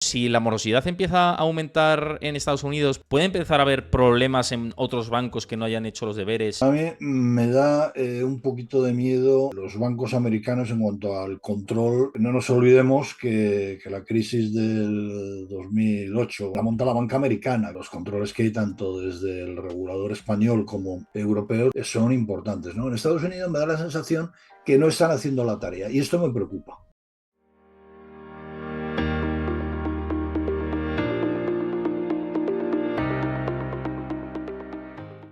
Si la morosidad empieza a aumentar en Estados Unidos, ¿puede empezar a haber problemas en otros bancos que no hayan hecho los deberes? A mí me da un poquito de miedo los bancos americanos en cuanto al control. No nos olvidemos que la crisis del 2008 la monta la banca americana. Los controles que hay tanto desde el regulador español como europeo son importantes, ¿no? En Estados Unidos me da la sensación que no están haciendo la tarea y esto me preocupa.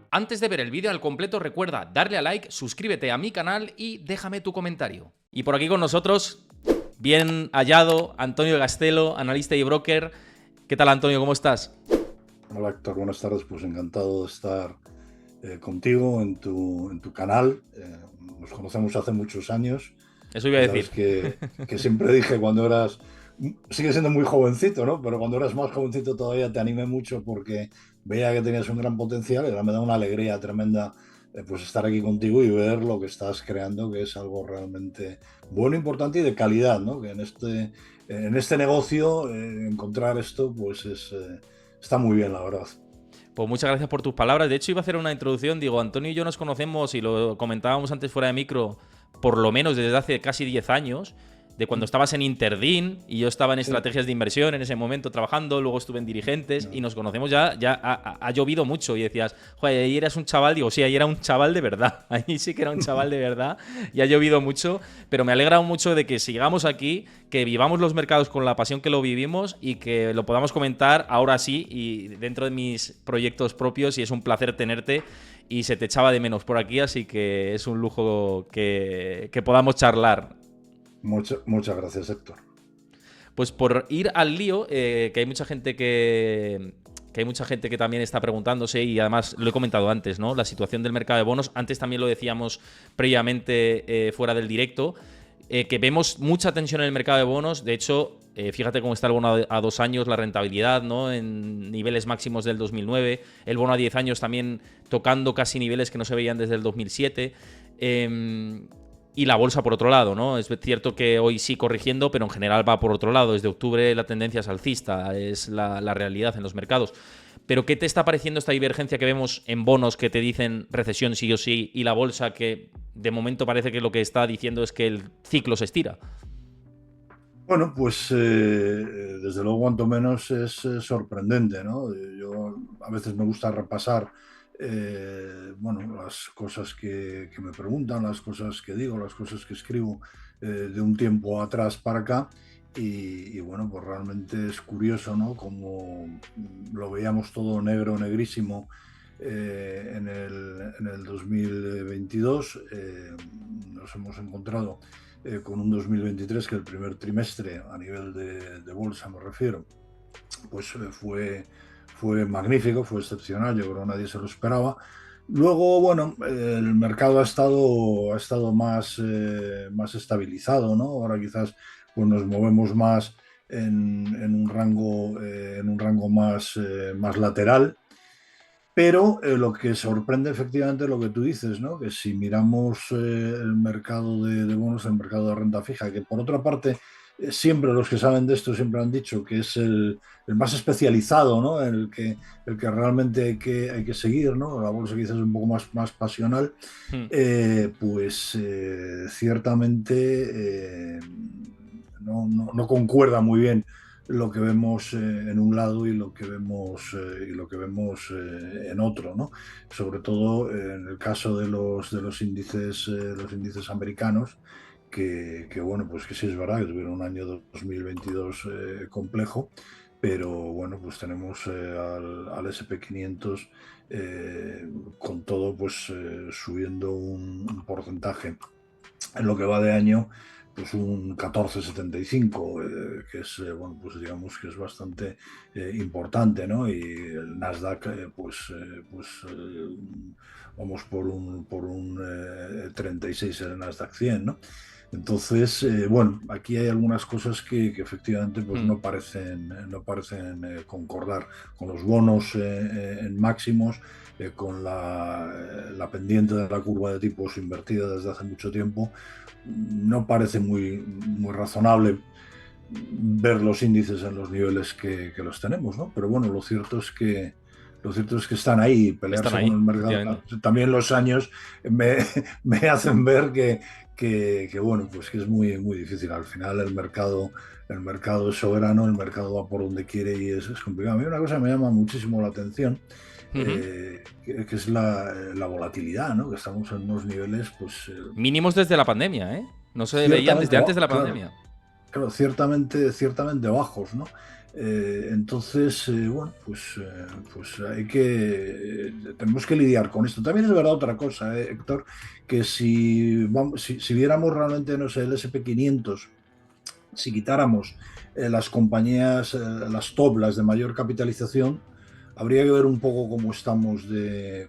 Antes de ver el vídeo al completo, recuerda darle a like, suscríbete a mi canal y déjame tu comentario. Y por aquí con nosotros, bien hallado, Antonio Castelo, analista y broker. ¿Qué tal, Antonio? ¿Cómo estás? Hola Héctor, buenas tardes. Pues encantado de estar contigo en tu canal. Nos conocemos hace muchos años. Eso iba a Ya decir. sabes que siempre dije cuando eras, sigue siendo muy jovencito, ¿no? Pero cuando eras más jovencito todavía te animé mucho porque veía que tenías un gran potencial y ahora me da una alegría tremenda pues estar aquí contigo y ver lo que estás creando, que es algo realmente bueno, importante y de calidad, ¿no? Que en este negocio encontrar esto pues está muy bien, la verdad. Pues muchas gracias por tus palabras. De hecho, iba a hacer una introducción. Digo, Antonio y yo nos conocemos y lo comentábamos antes fuera de micro, por lo menos desde hace casi 10 años, de cuando estabas en Interdin y yo estaba en Sí. estrategias de inversión en ese momento trabajando, luego estuve en dirigentes y No. nos conocemos ya ha llovido mucho y decías, joder, ahí eras un chaval. Digo, sí, ahí era un chaval de verdad. Ahí sí que era un chaval de verdad y ha llovido mucho, pero me alegra mucho de que sigamos aquí, que vivamos los mercados con la pasión que lo vivimos y que lo podamos comentar ahora sí y dentro de mis proyectos propios, y es un placer tenerte y se te echaba de menos por aquí, así que es un lujo que podamos charlar. Muchas gracias, Héctor. Pues por ir al lío, que hay mucha gente que hay mucha gente que también está preguntándose, y además lo he comentado antes, ¿no? La situación del mercado de bonos, antes también lo decíamos previamente fuera del directo, que vemos mucha tensión en el mercado de bonos. De hecho, fíjate cómo está el bono a 2 años, la rentabilidad, ¿no? En niveles máximos del 2009, el bono a 10 años también tocando casi niveles que no se veían desde el 2007. Y la bolsa por otro lado, ¿no? Es cierto que hoy sí corrigiendo, pero en general va por otro lado. Desde octubre la tendencia es alcista, es la realidad en los mercados. Pero ¿qué te está pareciendo esta divergencia que vemos en bonos que te dicen recesión sí o sí y la bolsa que de momento parece que lo que está diciendo es que el ciclo se estira? Bueno, pues desde luego, cuanto menos es sorprendente, ¿no? Yo a veces me gusta repasar, bueno, las cosas que me preguntan, las cosas que digo, las cosas que escribo de un tiempo atrás para acá. Y bueno, pues realmente es curioso, ¿no? Como lo veíamos todo negro, negrísimo en el 2022, nos hemos encontrado con un 2023 que el primer trimestre, a nivel de bolsa me refiero, pues fue magnífico, fue excepcional, yo creo que nadie se lo esperaba. Luego, bueno, el mercado ha estado más estabilizado, ¿no? Ahora quizás pues nos movemos más en un rango más lateral, pero lo que sorprende efectivamente es lo que tú dices, ¿no? Que si miramos el mercado de bonos, el mercado de renta fija, que por otra parte, siempre los que saben de esto siempre han dicho que es el más especializado, ¿no? El que realmente hay que seguir, ¿no? La bolsa quizás es un poco más pasional, Hmm. pues ciertamente no concuerda muy bien lo que vemos en un lado y lo que vemos en otro, ¿no? Sobre todo en el caso los índices americanos, bueno, pues que sí es verdad que tuvieron un año 2022 complejo, pero bueno, pues tenemos al SP 500 eh, con todo, pues subiendo un porcentaje en lo que va de año, pues un 14,75, que es, bueno, pues digamos que es bastante importante, ¿no? Y el Nasdaq, vamos por un 36 en el Nasdaq 100, ¿no? Entonces, bueno, aquí hay algunas cosas que efectivamente pues Hmm. no parecen concordar con los bonos en máximos, con la pendiente de la curva de tipos invertida desde hace mucho tiempo. No parece muy razonable. ver los índices en los niveles que los tenemos, ¿no? Pero bueno, lo cierto es que están ahí, Están pelearse con ahí, el mercado. efectivamente. También los años me, me hacen ver bueno, pues que es muy, muy difícil. Al final el mercado es soberano, el mercado va por donde quiere y es complicado. A mí una cosa que me llama muchísimo la atención, Ujú. que es la volatilidad, ¿no? Que estamos en unos niveles, pues Mínimos desde la pandemia, ¿eh? No se veían ciertamente, desde antes de la claro, pandemia. claro, ciertamente bajos, ¿no? Entonces, bueno, pues tenemos que lidiar con esto. También es verdad otra cosa, Héctor, que si viéramos realmente, no sé, el SP 500, si quitáramos las compañías, las top, las de mayor capitalización, habría que ver un poco cómo estamos de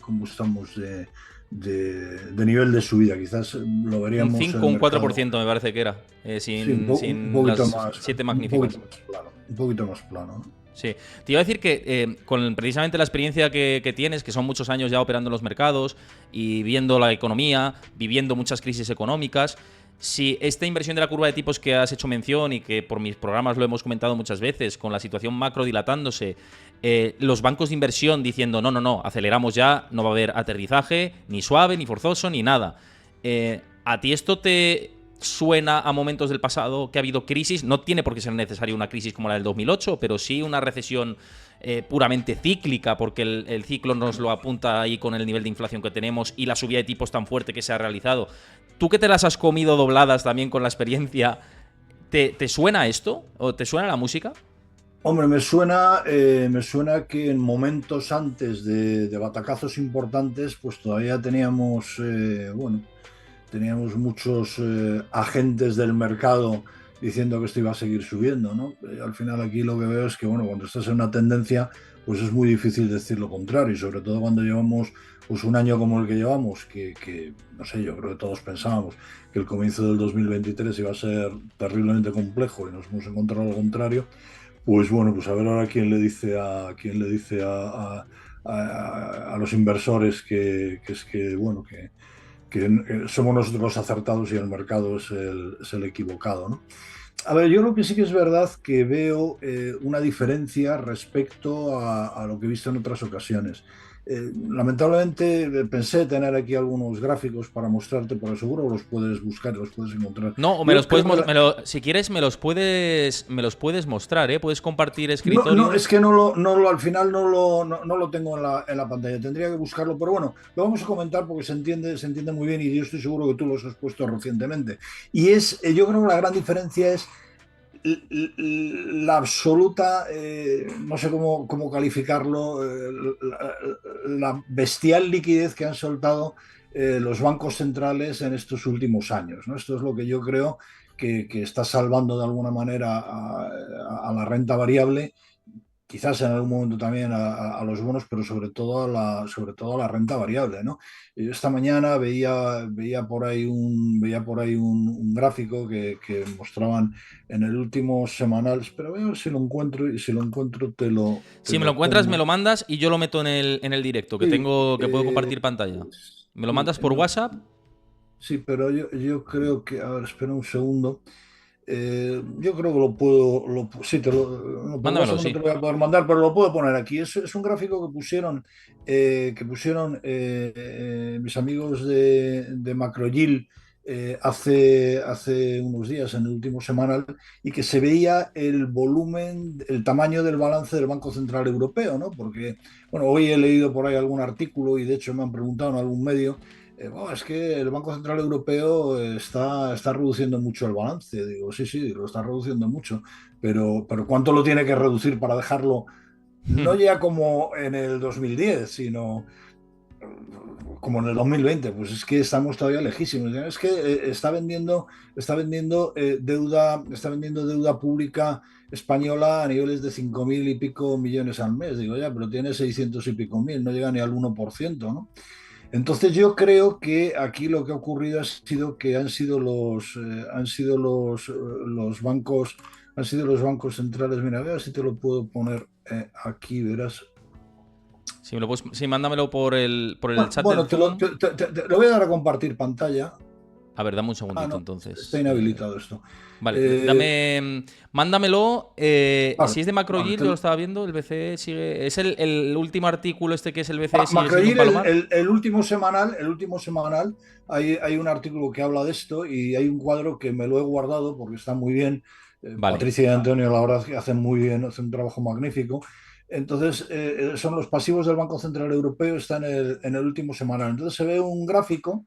nivel de subida. Quizás lo Un veríamos en 5 el un cuatro por mercado. ciento me parece que era. Sí, un Sin poquito las más, siete un poquito magníficas. más plano, un poquito más plano, ¿no? Sí. Te iba a decir que con precisamente la experiencia que tienes, que son muchos años ya operando en los mercados y viendo la economía, viviendo muchas crisis económicas, si esta inversión de la curva de tipos que has hecho mención y que por mis programas lo hemos comentado muchas veces, con la situación macro dilatándose, los bancos de inversión diciendo no, no, no, aceleramos ya, no va a haber aterrizaje, ni suave, ni forzoso, ni nada. ¿A ti esto te suena a momentos del pasado que ha habido crisis? No tiene por qué ser necesaria una crisis como la del 2008, pero sí una recesión puramente cíclica, porque el ciclo nos lo apunta ahí con el nivel de inflación que tenemos y la subida de tipos tan fuerte que se ha realizado. Tú que te las has comido dobladas también con la experiencia, ¿te suena esto? ¿O te suena la música? Hombre, me suena que en momentos antes de batacazos importantes, pues todavía teníamos muchos agentes del mercado diciendo que esto iba a seguir subiendo, ¿no? Al final aquí lo que veo es que, bueno, cuando estás en una tendencia, pues es muy difícil decir lo contrario, y sobre todo cuando llevamos pues un año como el que llevamos, no sé, yo creo que todos pensábamos que el comienzo del 2023 iba a ser terriblemente complejo y nos hemos encontrado lo contrario. Pues bueno, pues a ver ahora quién le dice a los inversores que es que, bueno, que somos nosotros los acertados y el mercado es el equivocado, ¿no? A ver, yo lo que sí que es verdad que veo una diferencia respecto a lo que he visto en otras ocasiones. Lamentablemente pensé tener aquí algunos gráficos para mostrarte, pero seguro los puedes buscar, los puedes encontrar. No, o me Yo los puedes creo que si quieres me los puedes mostrar, ¿eh? Puedes compartir no, no, escritorio. es que al final no lo tengo en la pantalla, tendría que buscarlo, pero bueno, lo vamos a comentar porque se entiende muy bien y yo estoy seguro que tú los has puesto recientemente. Yo creo que la gran diferencia es la absoluta, no sé cómo calificarlo, la bestial liquidez que han soltado los bancos centrales en estos últimos años, ¿no? Esto es lo que yo creo que está salvando de alguna manera a la renta variable, quizás en algún momento también a los bonos, pero sobre todo a la renta variable, ¿no? Yo esta mañana veía por ahí un gráfico que mostraban en el último semanal, pero voy a ver si lo encuentro y si lo encuentro te lo, te Si me lo lo encuentras, me pongo. lo mandas y yo lo meto en el directo, Sí, que puedo compartir pantalla. ¿Me lo sí, mandas por no, WhatsApp? sí, pero yo creo que, a ver, espera un segundo. Yo creo que lo puedo, sí, no, por Mándamelo, WhatsApp no sí. te lo voy a poder mandar, pero lo puedo poner aquí. Es un gráfico que pusieron mis amigos de Macroyield hace unos días en el último semanal, y que se veía el volumen, el tamaño del balance del Banco Central Europeo, ¿no? Porque, bueno, hoy he leído por ahí algún artículo y de hecho me han preguntado en algún medio. Bueno, es que el Banco Central Europeo está reduciendo mucho el balance. Digo, sí, sí, lo está reduciendo mucho, pero ¿cuánto lo tiene que reducir para dejarlo no ya como en el 2010, sino como en el 2020? Pues es que estamos todavía lejísimos. Es que está vendiendo deuda pública española a niveles de 5.000 y pico millones al mes. Digo, ya, pero tiene 600 y pico mil, no llega ni al 1%, ¿no? Entonces yo creo que aquí lo que ha ocurrido ha sido que han sido los bancos centrales. Mira, a ver si te lo puedo poner aquí, verás. Si me lo puedes, sí, mándamelo por el Bueno, chat del bueno, Zoom. lo voy a dar a compartir pantalla. A ver, dame un Ah, segundito no, está entonces. inhabilitado esto. Vale, Eh, mándamelo. vale, Si es de vale. Macroyield, yo lo estaba viendo, el BCE sigue. ¿Es el último artículo este que es el BCE sigue siendo un Macroyield, palomar? el último semanal, hay un artículo que habla de esto y hay un cuadro que me lo he guardado porque está muy bien. Vale. Patricia y Antonio, la verdad, es que hacen muy bien, hacen un trabajo magnífico. Entonces, son los pasivos del Banco Central Europeo, está en el último semanal. Entonces, se ve un gráfico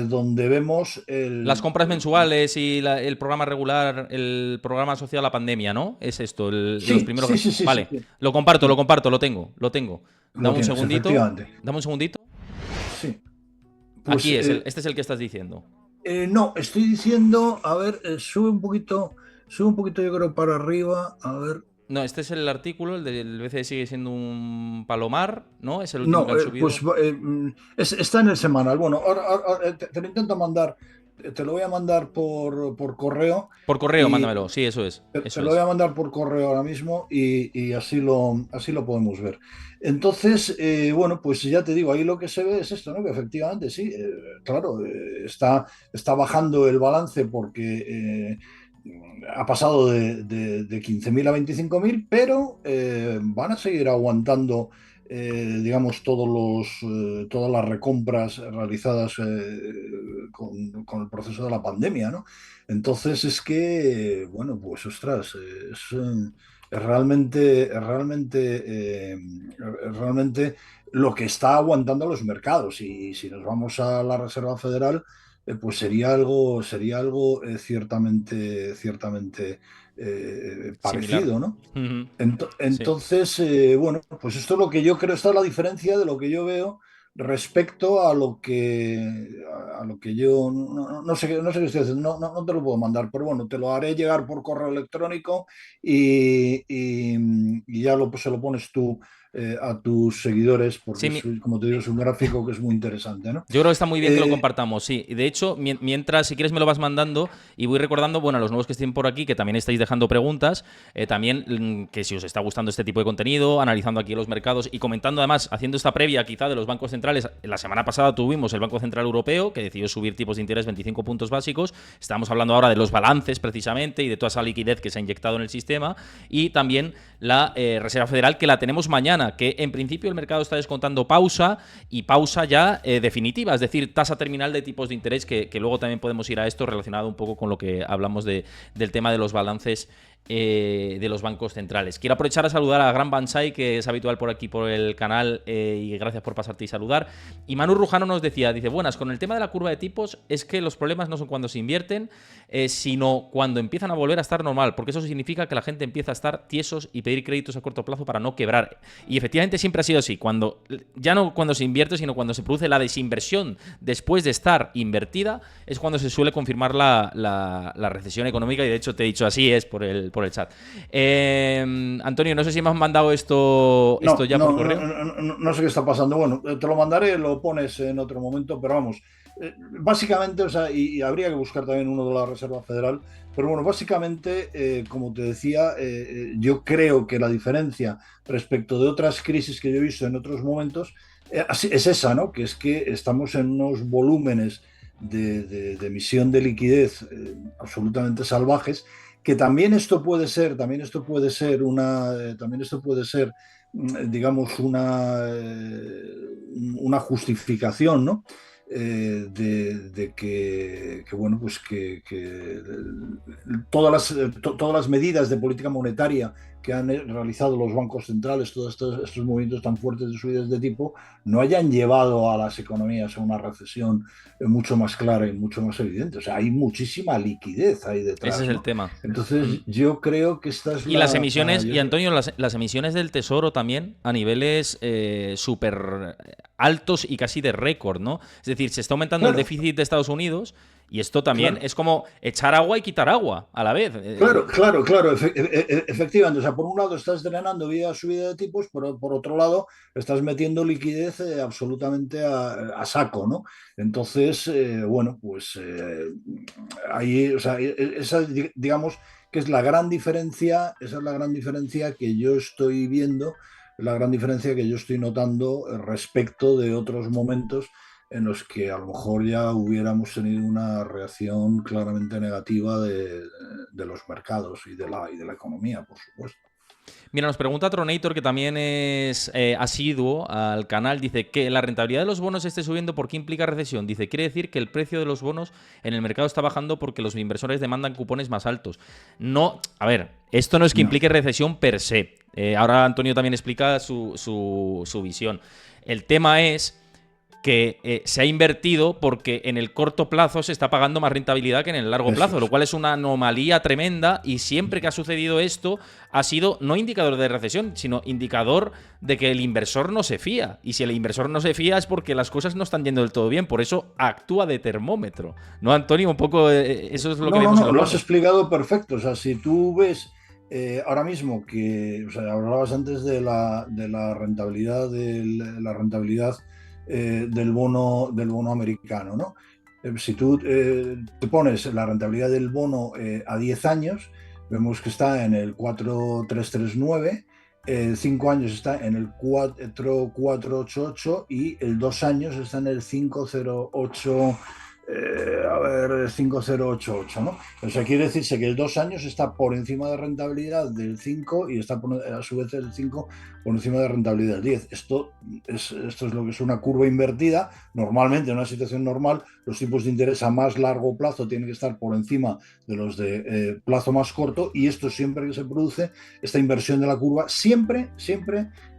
donde vemos Las compras mensuales y el programa regular, el programa asociado a la pandemia, ¿no? Es esto, los sí, primeros. sí, sí, sí, sí, Vale, sí, lo sí, comparto, lo tengo, lo tengo. lo Dame un tienes, segundito. efectivamente. Dame un segundito. Sí, pues Aquí este es el que estás diciendo. no, estoy diciendo, a ver, sube un poquito yo creo para arriba, a ver. No, este es el artículo, el del BCE sigue siendo un palomar, ¿no? Es el último que No, han pues subido. está en el semanal. Bueno, ahora, te lo intento mandar, te lo voy a mandar por correo Por correo, y mándamelo. Sí, eso es. te Eso lo voy es. a mandar por correo ahora mismo y así lo podemos ver. Entonces, bueno, pues ya te digo, ahí lo que se ve es esto, ¿no? Que efectivamente sí, claro, está bajando el balance porque ha pasado de 15.000 a 25.000, pero van a seguir aguantando, digamos, todas las recompras realizadas con el proceso de la pandemia, ¿no? Entonces es que, bueno, pues ostras, es realmente lo que está aguantando los mercados. Y si nos vamos a la Reserva Federal, pues sería algo ciertamente Similar. parecido, ¿no? Ujú. Sí. Entonces, bueno, pues esto es lo que yo creo, esta es la diferencia de lo que yo veo respecto a lo que yo no sé qué estoy haciendo, no te lo puedo mandar, pero bueno, te lo haré llegar por correo electrónico y ya se lo pones tú a tus seguidores, porque Sí, es, como te digo, es un gráfico que es muy interesante, ¿no? yo creo que está muy bien que lo Eh, compartamos, sí. De hecho, mientras, si quieres, me lo vas mandando y voy recordando, bueno, a los nuevos que estén por aquí, que también estáis dejando preguntas, también que si os está gustando este tipo de contenido, analizando aquí los mercados y comentando además, haciendo esta previa quizá de los bancos centrales. La semana pasada tuvimos el Banco Central Europeo, que decidió subir tipos de interés 25 puntos básicos. Estamos hablando ahora de los balances precisamente y de toda esa liquidez que se ha inyectado en el sistema. Y también la Reserva Federal, que la tenemos mañana, que en principio el mercado está descontando pausa y pausa ya definitiva, es decir, tasa terminal de tipos de interés, que luego también podemos ir a esto relacionado un poco con lo que hablamos del tema de los balances de los bancos centrales. Quiero aprovechar a saludar a Gran Bansai, que es habitual por aquí por el canal, y gracias por pasarte y saludar. Y Manu Rujano nos decía, dice, buenas, con el tema de la curva de tipos es que los problemas no son cuando se invierten, sino cuando empiezan a volver a estar normal, porque eso significa que la gente empieza a estar tiesos y pedir créditos a corto plazo para no quebrar. Y efectivamente siempre ha sido así, ya no cuando se invierte, sino cuando se produce la desinversión después de estar invertida, es cuando se suele confirmar la recesión económica, y de hecho te he dicho así es por el chat. Antonio, no sé si me has mandado esto ya por correo. No sé qué está pasando. Bueno, te lo mandaré, lo pones en otro momento, pero vamos, básicamente, o sea, y habría que buscar también uno de la Reserva Federal, pero bueno, básicamente, como te decía, yo creo que la diferencia respecto de otras crisis que yo he visto en otros momentos es esa, ¿no? Que es que estamos en unos volúmenes de emisión de liquidez absolutamente salvajes, que también esto puede ser digamos, una justificación, ¿no? Bueno, pues todas las medidas de política monetaria que han realizado los bancos centrales, todos estos movimientos tan fuertes de subidas de tipo, no hayan llevado a las economías a una recesión mucho más clara y mucho más evidente. O sea, hay muchísima liquidez ahí Ese es detrás, el ¿no? tema. Entonces, yo creo que esta es Y las la... emisiones, y Antonio, las emisiones del Tesoro también a niveles súper altos y casi de récord, ¿no? Es decir, se está aumentando el Claro, déficit de Estados Unidos y esto también claro. es como echar agua y quitar agua a la vez. Efectivamente. O sea, por un lado estás drenando vía subida de tipos, pero por otro lado estás metiendo liquidez absolutamente a saco, ¿no? Entonces, bueno, pues ahí, o sea, esa, digamos que es la gran diferencia, esa es la gran diferencia que yo estoy viendo, la gran diferencia que yo estoy notando respecto de otros momentos en los que a lo mejor ya hubiéramos tenido una reacción claramente negativa de los mercados y de la economía, por supuesto. Mira, nos pregunta Tronator, que también es asiduo al canal, dice que la rentabilidad de los bonos esté subiendo, ¿por qué implica recesión? Dice, quiere decir que el precio de los bonos en el mercado está bajando porque los inversores demandan cupones más altos. No, a ver, esto no es que No, implique recesión per se. Ahora Antonio también explica su visión. El tema es que se ha invertido porque en el corto plazo se está pagando más rentabilidad que en el largo eso plazo, lo es. cual es una anomalía tremenda, y siempre que ha sucedido esto ha sido no indicador de recesión, sino indicador de que el inversor no se fía. Y si el inversor no se fía es porque las cosas no están yendo del todo bien, por eso actúa de termómetro. ¿No, Antonio? Un poco eso es lo que No, no, vemos en no, los lo has bonos. explicado perfecto. O sea, si tú ves ahora mismo que, o sea, hablabas antes de la rentabilidad, la rentabilidad del bono americano, ¿no? Si tú te pones la rentabilidad del bono a 10 años, vemos que está en el 4,339, 5 años está en el 4,488 y el 2 años está en el 5,08. A ver, 5,088, ¿no? O sea, quiere decirse que el 2 años está por encima de rentabilidad del 5 y está a su vez el 5 por encima de rentabilidad del 10. Esto es lo que es una curva invertida. Normalmente, en una situación normal, los tipos de interés a más largo plazo tienen que estar por encima de los de plazo más corto, y esto siempre que se produce, esta inversión de la curva, siempre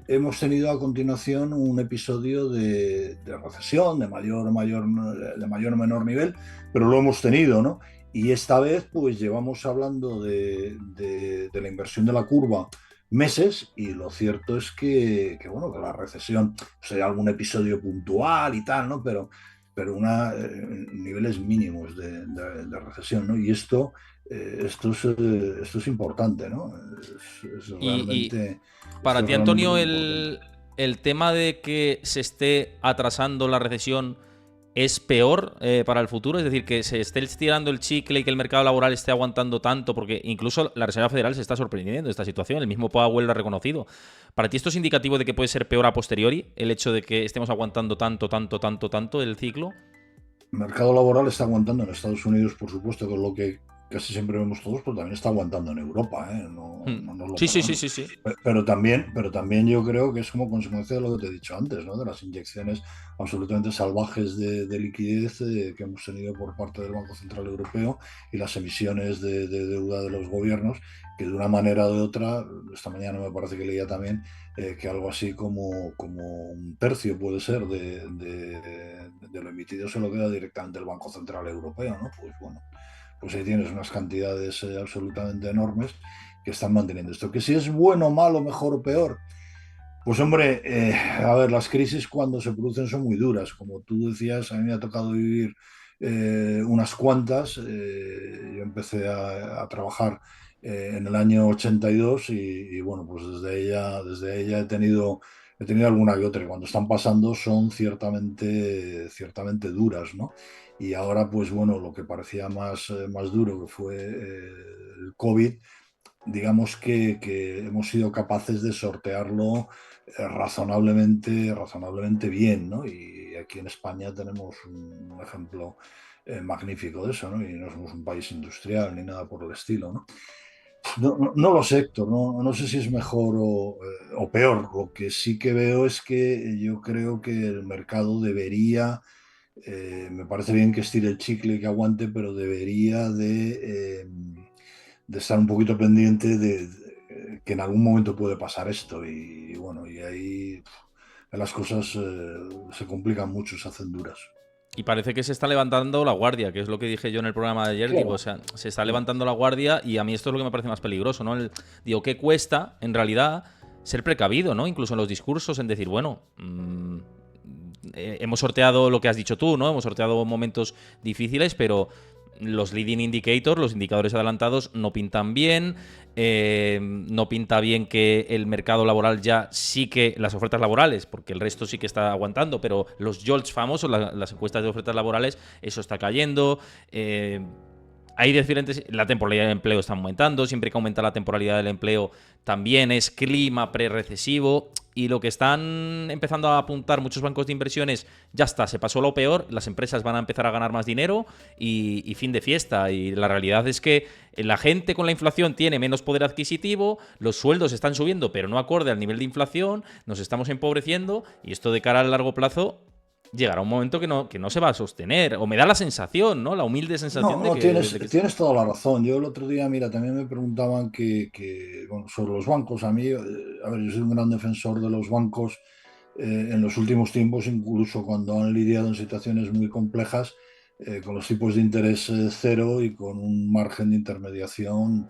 hemos tenido a continuación un episodio de recesión de mayor o menor nivel, pero lo hemos tenido, ¿no? Y esta vez, pues llevamos hablando de la inversión de la curva meses, y lo cierto es bueno, que la recesión, pues hay algún episodio puntual y tal, ¿no? Pero niveles mínimos de recesión, ¿no? Y esto es importante, ¿no? Es Y realmente, para esto es ti, realmente Antonio, muy importante. el tema de que se esté atrasando la recesión es peor para el futuro, es decir, que se esté estirando el chicle y que el mercado laboral esté aguantando tanto, porque incluso la Reserva Federal se está sorprendiendo de esta situación, el mismo Powell lo ha reconocido. ¿Para ti esto es indicativo de que puede ser peor a posteriori, el hecho de que estemos aguantando tanto el ciclo? El mercado laboral está aguantando en Estados Unidos, por supuesto, que es lo que casi siempre vemos todos, pero también está aguantando en Europa, ¿eh? No, Hmm. no nos lo Sí, sí, sí, perdamos. sí, sí. Pero también yo creo que es como consecuencia de lo que te he dicho antes, ¿no? De las inyecciones absolutamente salvajes de liquidez que hemos tenido por parte del Banco Central Europeo, y las emisiones de deuda de los gobiernos, que de una manera o de otra, esta mañana me parece que leía también que algo así como un tercio puede ser de lo emitido se lo queda directamente el Banco Central Europeo, ¿no? Pues bueno, pues ahí tienes unas cantidades absolutamente enormes que están manteniendo esto. Que si es bueno, malo, mejor o peor, pues hombre, a ver, las crisis cuando se producen son muy duras. Como tú decías, a mí me ha tocado vivir unas cuantas. Yo empecé a trabajar en el año 82 y bueno, pues desde ella he tenido alguna que otra. Y cuando están pasando son ciertamente duras, ¿no? Y ahora, pues bueno, lo que parecía más duro, que fue el COVID, digamos que hemos sido capaces de sortearlo razonablemente bien, ¿no? Y aquí en España tenemos un ejemplo magnífico de eso, ¿no? Y no somos un país industrial ni nada por el estilo, ¿no? No lo sé, Héctor, no sé si es mejor o peor. Lo que sí que veo es que yo creo que el mercado debería, me parece bien que estire el chicle y que aguante, pero debería de estar un poquito pendiente de que en algún momento puede pasar esto, y bueno, y ahí las cosas se complican mucho, se hacen duras. Y parece que se está levantando la guardia, que es lo que dije yo en el programa de ayer. Digo, o Claro, sea, se está claro. levantando la guardia, y a mí esto es lo que me parece más peligroso, ¿no? Digo, ¿qué cuesta, en realidad, ser precavido, ¿no? Incluso en los discursos, en decir, bueno, hemos sorteado lo que has dicho tú, ¿no? Hemos sorteado momentos difíciles, pero los leading indicators, los indicadores adelantados, no pintan bien. No pinta bien que el mercado laboral ya sí que, las ofertas laborales, porque el resto sí que está aguantando, pero los JOLTS famosos, las encuestas de ofertas laborales, eso está cayendo. Hay diferentes. La temporalidad del empleo está aumentando. Siempre que aumenta la temporalidad del empleo, también es clima pre-recesivo. y lo que están empezando a apuntar muchos bancos de inversiones, ya está, se pasó lo peor, las empresas van a empezar a ganar más dinero y fin de fiesta. Y la realidad es que la gente con la inflación tiene menos poder adquisitivo, los sueldos están subiendo, pero no acorde al nivel de inflación, nos estamos empobreciendo y esto de cara al largo plazo llegará un momento que no se va a sostener. O me da la sensación, ¿no? La humilde sensación No, de no, que, tienes, de que... tienes toda la razón. Yo el otro día, mira, también me preguntaban bueno, sobre los bancos. A mí, a ver, yo soy un gran defensor de los bancos en los últimos tiempos, incluso cuando han lidiado en situaciones muy complejas, con los tipos de interés cero y con un margen de intermediación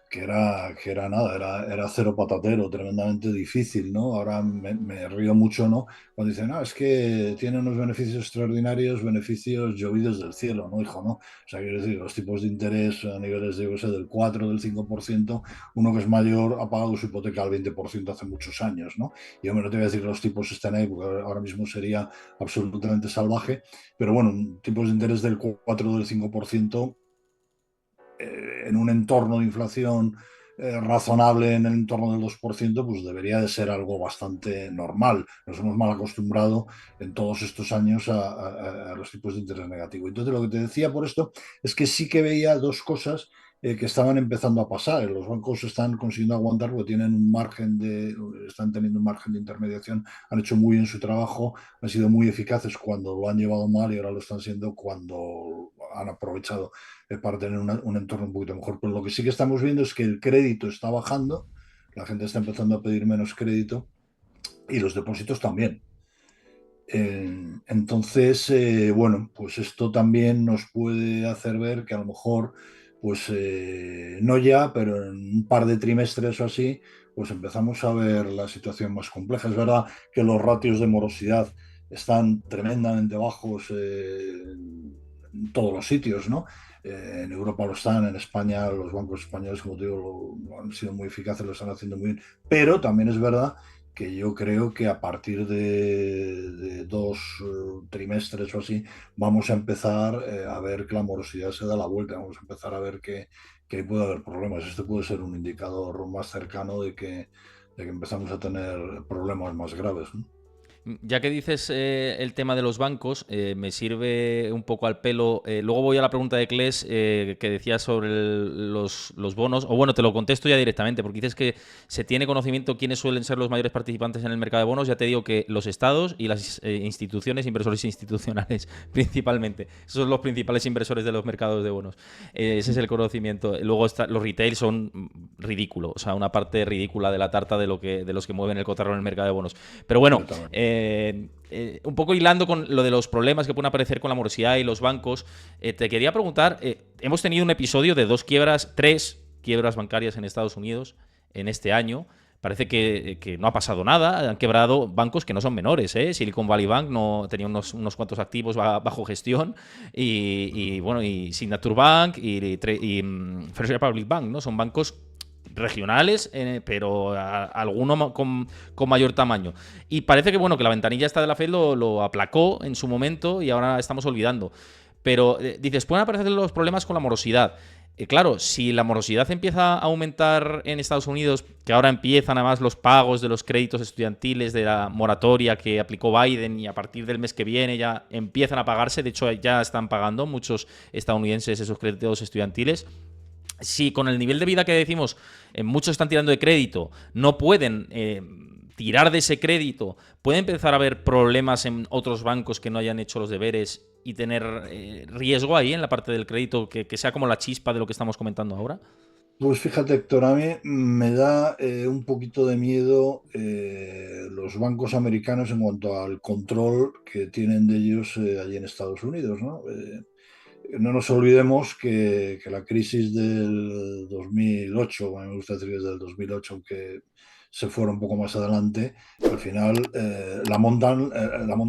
que era nada, era cero patatero, tremendamente difícil, ¿no? Ahora me río mucho, ¿no? Cuando dicen, no, es que tiene unos beneficios extraordinarios, beneficios llovidos del cielo, ¿no, hijo? ¿No? O sea, quiero decir, los tipos de interés a niveles de, yo qué sé, del 4 del 5%, uno que es mayor ha pagado su hipoteca al 20% hace muchos años, ¿no? Y hombre, no te voy a decir que los tipos estén ahí, porque ahora mismo sería absolutamente salvaje, pero bueno, tipos de interés del 4 o del 5%, en un entorno de inflación razonable en el entorno del 2%, pues debería de ser algo bastante normal. Nos hemos mal acostumbrado en todos estos años a los tipos de interés negativo. Entonces, lo que te decía por esto es que sí que veía dos cosas que estaban empezando a pasar. Los bancos están consiguiendo aguantar porque están teniendo un margen de intermediación, han hecho muy bien su trabajo, han sido muy eficaces cuando lo han llevado mal y ahora lo están siendo cuando han aprovechado para tener un entorno un poquito mejor. Pero lo que sí que estamos viendo es que el crédito está bajando, la gente está empezando a pedir menos crédito y los depósitos también. Entonces, bueno, pues esto también nos puede hacer ver que a lo mejor, pues no ya, pero en un par de trimestres o así, pues empezamos a ver la situación más compleja. Es verdad que los ratios de morosidad están tremendamente bajos en todos los sitios, ¿no? En Europa lo están, en España los bancos españoles, como te digo, han sido muy eficaces, lo están haciendo muy bien, pero también es verdad que yo creo que a partir de dos trimestres o así vamos a empezar a ver que la morosidad se da la vuelta, vamos a empezar a ver que puede haber problemas. Este puede ser un indicador más cercano de que empezamos a tener problemas más graves, ¿no? Ya que dices el tema de los bancos, me sirve un poco al pelo. Luego voy a la pregunta de Kles que decía sobre los bonos. O bueno, te lo contesto ya directamente, porque dices que se tiene conocimiento quiénes suelen ser los mayores participantes en el mercado de bonos. Ya te digo que los estados y las instituciones, inversores institucionales principalmente. Esos son los principales inversores de los mercados de bonos. Ese es el conocimiento. Luego los retail son ridículos, o sea, una parte ridícula de la tarta de los que mueven el cotarro en el mercado de bonos. Pero bueno, un poco hilando con lo de los problemas que pueden aparecer con la morosidad y los bancos, te quería preguntar, hemos tenido un episodio de tres quiebras bancarias en Estados Unidos en este año. Parece que no ha pasado nada, han quebrado bancos que no son menores, ¿eh? Silicon Valley Bank no tenía unos cuantos activos bajo gestión y bueno, y Signature Bank y First Republic Bank, ¿no? Son bancos regionales, pero alguno con mayor tamaño. Y parece que bueno, que la ventanilla esta de la Fed lo aplacó en su momento y ahora estamos olvidando. Pero dices, pueden aparecer los problemas con la morosidad. Claro, si la morosidad empieza a aumentar en Estados Unidos, que ahora empiezan además los pagos de los créditos estudiantiles de la moratoria que aplicó Biden y a partir del mes que viene ya empiezan a pagarse, de hecho ya están pagando muchos estadounidenses esos créditos estudiantiles. Si con el nivel de vida que decimos, muchos están tirando de crédito, no pueden tirar de ese crédito, puede empezar a haber problemas en otros bancos que no hayan hecho los deberes y tener riesgo ahí en la parte del crédito que sea como la chispa de lo que estamos comentando ahora. Pues fíjate, Héctor, a mí me da un poquito de miedo los bancos americanos en cuanto al control que tienen de ellos allí en Estados Unidos, ¿no? No nos olvidemos que la crisis del 2008, a mí me gusta decir que es del 2008, aunque se fuera un poco más adelante, al final la monta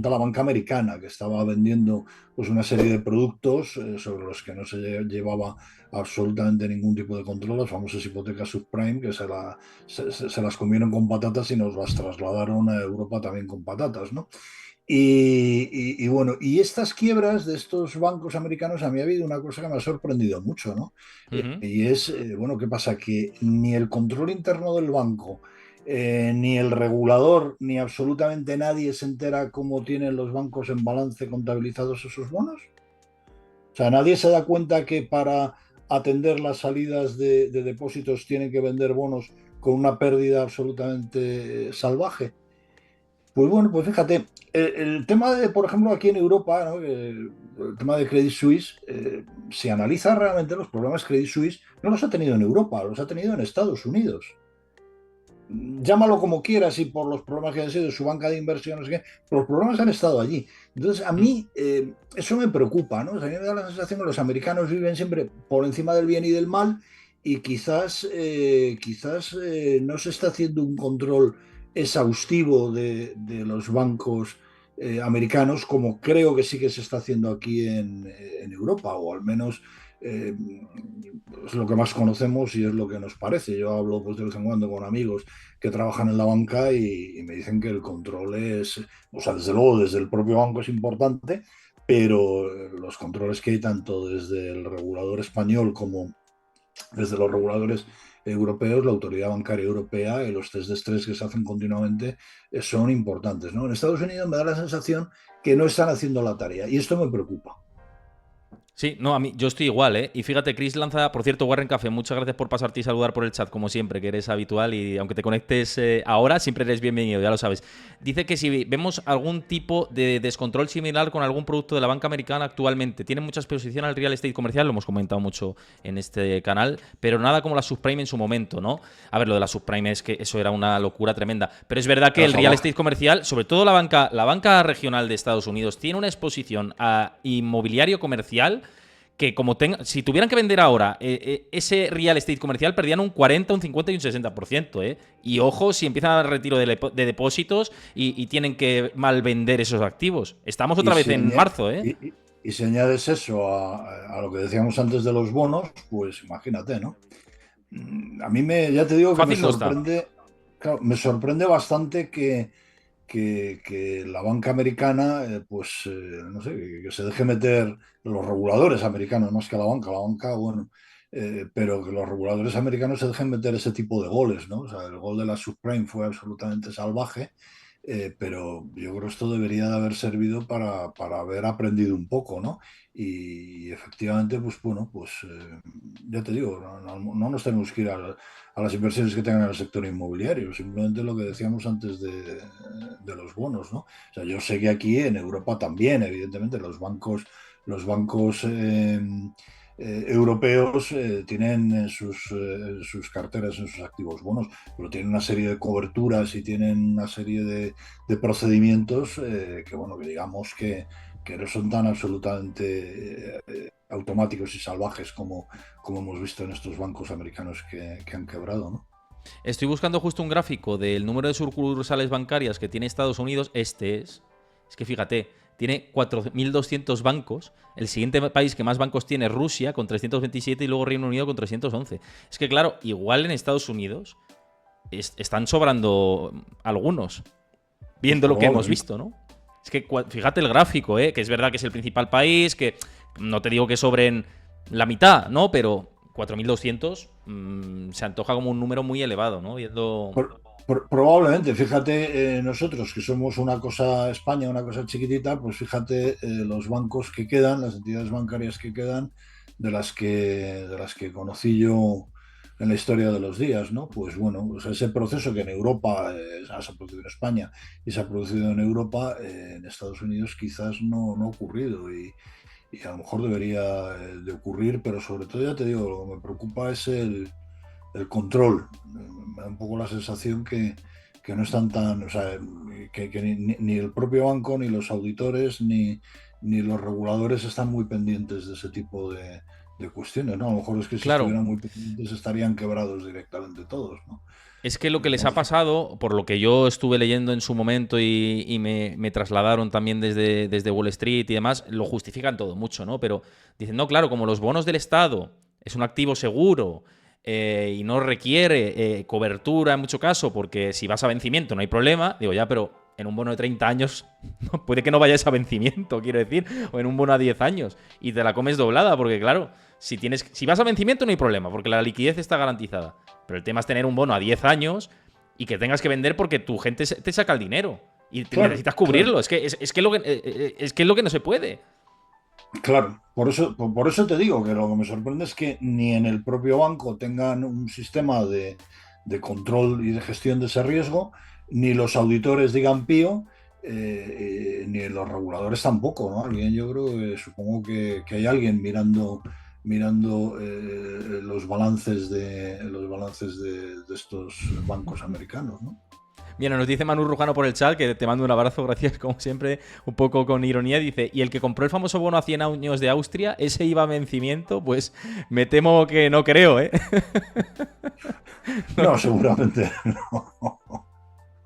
la banca americana, que estaba vendiendo pues, una serie de productos sobre los que no se llevaba absolutamente ningún tipo de control, las famosas hipotecas subprime, que se las comieron con patatas y nos las trasladaron a Europa también con patatas, ¿no? Y bueno, y estas quiebras de estos bancos americanos, a mí ha habido una cosa que me ha sorprendido mucho, ¿no? Ujú. Y es, bueno, ¿qué pasa? Que ni el control interno del banco, ni el regulador, ni absolutamente nadie se entera cómo tienen los bancos en balance contabilizados esos bonos. O sea, nadie se da cuenta que para atender las salidas de depósitos tienen que vender bonos con una pérdida absolutamente salvaje. Pues bueno, pues fíjate, el tema de, por ejemplo, aquí en Europa, ¿no? El tema de Credit Suisse, si analiza realmente los problemas Credit Suisse, no los ha tenido en Europa, los ha tenido en Estados Unidos. Llámalo como quieras y por los problemas que han sido su banca de inversiones, pero los problemas han estado allí. Entonces, a mí eso me preocupa, ¿no? O sea, a mí me da la sensación que los americanos viven siempre por encima del bien y del mal y quizás no se está haciendo un control exhaustivo de los bancos americanos como creo que sí que se está haciendo aquí en Europa, o al menos eh, es lo que más conocemos y es lo que nos parece. Yo hablo pues, de vez en cuando con amigos que trabajan en la banca y me dicen que el control es, o sea, desde luego desde el propio banco es importante, pero los controles que hay tanto desde el regulador español como desde los reguladores europeos, la Autoridad Bancaria Europea y los test de estrés que se hacen continuamente son importantes, ¿no? En Estados Unidos me da la sensación que no están haciendo la tarea y esto me preocupa. Sí, no, a mí, yo estoy igual, ¿eh? Y fíjate, Chris lanza, por cierto, Warren Café, muchas gracias por pasarte y saludar por el chat, como siempre, que eres habitual y aunque te conectes ahora, siempre eres bienvenido, ya lo sabes. Dice que si vemos algún tipo de descontrol similar con algún producto de la banca americana actualmente, tiene mucha exposición al real estate comercial, lo hemos comentado mucho en este canal, pero nada como la subprime en su momento, ¿no? A ver, lo de la subprime es que eso era una locura tremenda, pero es verdad que Era el real salvaje. estate comercial, sobre todo la banca regional de Estados Unidos, tiene una exposición a inmobiliario comercial que como si tuvieran que vender ahora ese real estate comercial, perdían un 40, un 50 y un 60%, ¿eh? Y ojo si empiezan a retiro de depósitos y tienen que mal vender esos activos. Estamos Y otra vez si, en marzo, ¿eh? y si añades eso a lo que decíamos antes de los bonos, pues imagínate, ¿no? A mí ya te digo que me Fácil no está. sorprende, claro, me sorprende bastante que la banca americana, pues, no sé, que se deje meter los reguladores americanos, más que la banca, bueno, pero que los reguladores americanos se dejen meter ese tipo de goles, ¿no? O sea, el gol de la subprime fue absolutamente salvaje, pero yo creo que esto debería de haber servido para haber aprendido un poco, ¿no? Y efectivamente, pues bueno, pues ya te digo, no nos tenemos que ir a las inversiones que tengan en el sector inmobiliario, simplemente lo que decíamos antes de los bonos, ¿no? O sea, yo sé que aquí en Europa también, evidentemente, los bancos europeos tienen en sus carteras, en sus activos bonos, pero tienen una serie de coberturas y tienen una serie de procedimientos que, bueno, que digamos que no son tan absolutamente automáticos y salvajes como hemos visto en estos bancos americanos que han quebrado, ¿no? Estoy buscando justo un gráfico del número de sucursales bancarias que tiene Estados Unidos. Este es. Es que fíjate, tiene 4.200 bancos. El siguiente país que más bancos tiene es Rusia, con 327, y luego Reino Unido con 311. Es que, claro, igual en Estados Unidos están sobrando algunos, Pues viendo lo que hemos probablemente. visto, ¿no? Es que fíjate el gráfico, ¿eh? Que es verdad que es el principal país, que no te digo que sobren la mitad, ¿no? Pero 4.200 se antoja como un número muy elevado, ¿no? Viendo. Probablemente, fíjate, nosotros que somos una cosa España, una cosa chiquitita, pues fíjate los bancos que quedan, las entidades bancarias que quedan, de las que conocí yo en la historia de los días, ¿no? Pues bueno, pues ese proceso que en Europa se ha producido en España y se ha producido en Europa, en Estados Unidos quizás no ha ocurrido y a lo mejor debería de ocurrir, pero sobre todo ya te digo, lo que me preocupa es el control. Me da un poco la sensación que no están tan, o sea, que ni el propio banco, ni los auditores, ni los reguladores están muy pendientes de ese tipo de cuestiones, ¿no? A lo mejor es que si Claro, estuvieran muy pendientes estarían quebrados directamente todos, ¿no? es que lo que les ha Entonces, pasado, por lo que yo estuve leyendo en su momento y me trasladaron también desde Wall Street y demás, lo justifican todo mucho, ¿no? Pero dicen, no, claro, como los bonos del Estado es un activo seguro y no requiere cobertura en mucho caso, porque si vas a vencimiento no hay problema, digo, ya, pero en un bono de 30 años puede que no vayas a vencimiento, quiero decir, o en un bono a 10 años y te la comes doblada, porque claro, si vas a vencimiento no hay problema, porque la liquidez está garantizada. Pero el tema es tener un bono a 10 años y que tengas que vender porque tu gente te saca el dinero y Claro, necesitas claro. cubrirlo. Es que es lo que no se puede. Claro, por eso te digo que lo que me sorprende es que ni en el propio banco tengan un sistema de control y de gestión de ese riesgo, ni los auditores digan pío, ni los reguladores tampoco, ¿no? Alguien, yo creo que supongo que hay alguien mirando los balances de estos bancos americanos, ¿no? Mira, nos dice Manu Rujano por el chat, que te mando un abrazo, gracias como siempre, un poco con ironía. Dice, y el que compró el famoso bono a 100 años de Austria, ese iba a vencimiento, pues me temo que no creo, ¿eh? No, seguramente no.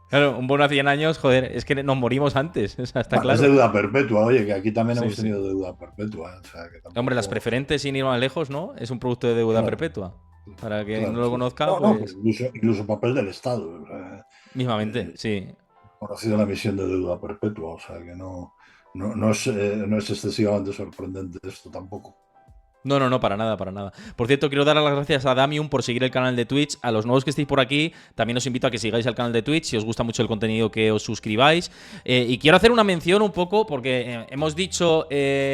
Claro, un bono a 100 años, joder, es que nos morimos antes, o sea, está Bueno, es claro. deuda perpetua, oye, que aquí también Sí, hemos sí. tenido deuda perpetua, o sea, que Hombre, las tampoco. preferentes, sin ir más lejos, ¿no? Es un producto de deuda Claro, perpetua. Para quien no claro, lo sí, sí. conozca, No, no, pero pues incluso papel del Estado, o sea, mismamente, eh, sí. conocido la emisión de deuda perpetua, o sea, que no es excesivamente sorprendente esto tampoco. No, no, no, para nada, para nada. Por cierto, quiero dar las gracias a Damium por seguir el canal de Twitch. A los nuevos que estéis por aquí, también os invito a que sigáis el canal de Twitch si os gusta mucho el contenido, que os suscribáis. Y quiero hacer una mención un poco, porque hemos dicho